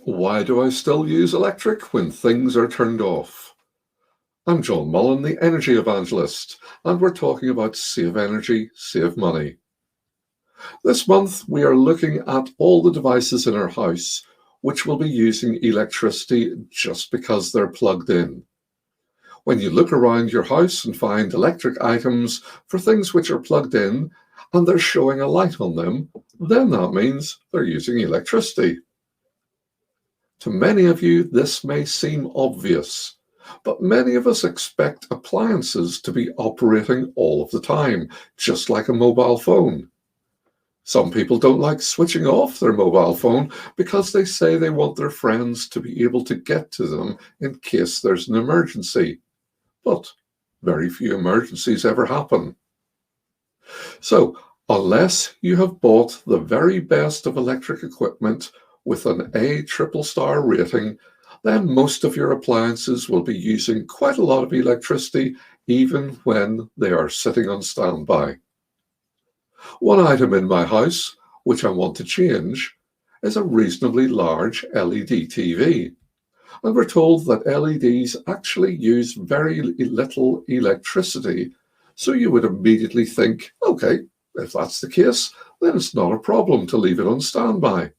Why do I still use electric when things are turned off? I'm John Mullen, the Energy Evangelist, and we're talking about save energy, save money. This month, we are looking at all the devices in our house which will be using electricity just because they're plugged in. When you look around your house and find electric items for things which are plugged in and they're showing a light on them, then that means they're using electricity. To many of you, this may seem obvious, but many of us expect appliances to be operating all of the time, just like a mobile phone. Some people don't like switching off their mobile phone because they say they want their friends to be able to get to them in case there's an emergency. But very few emergencies ever happen. So, unless you have bought the very best of electric equipment with an A triple star rating, then most of your appliances will be using quite a lot of electricity even when they are sitting on standby. One item in my house, which I want to change, is a reasonably large LED TV. And we're told that LEDs actually use very little electricity, so you would immediately think, okay, if that's the case, then it's not a problem to leave it on standby.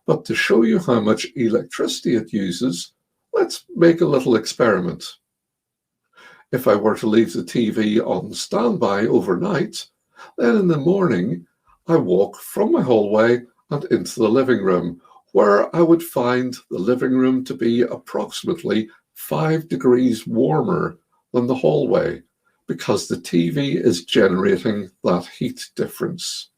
But to show you how much electricity it uses, let's make a little experiment. If I were to leave the TV on standby overnight, then in the morning I walk from my hallway and into the living room, where I would find the living room to be approximately 5 degrees warmer than the hallway, because the TV is generating that heat difference.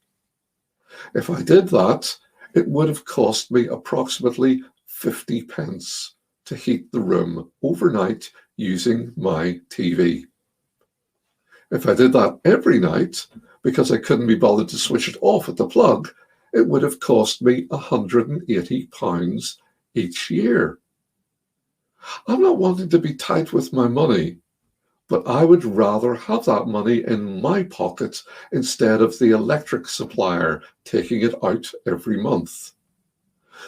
If I did that, it would have cost me approximately 50 pence to heat the room overnight using my TV. If I did that every night, because I couldn't be bothered to switch it off at the plug, it would have cost me £180 each year. I'm not wanting to be tight with my money, but I would rather have that money in my pocket instead of the electric supplier taking it out every month.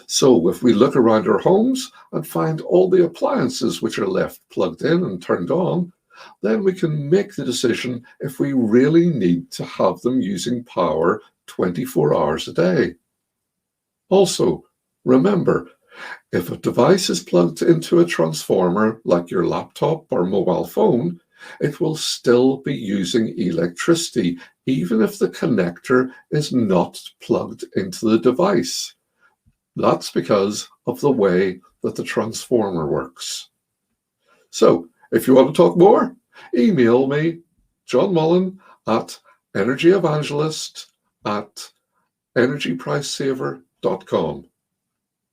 So if we look around our homes and find all the appliances which are left plugged in and turned on, then we can make the decision if we really need to have them using power 24 hours a day. Also, remember, if a device is plugged into a transformer like your laptop or mobile phone, it will still be using electricity, even if the connector is not plugged into the device. That's because of the way that the transformer works. So, if you want to talk more, email me, John Mullen, at energyevangelist@energypricesaver.com.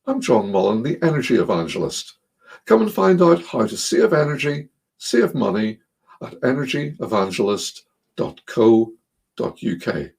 I'm John Mullen, the Energy Evangelist. Come and find out how to save energy, save money at energyevangelist.co.uk.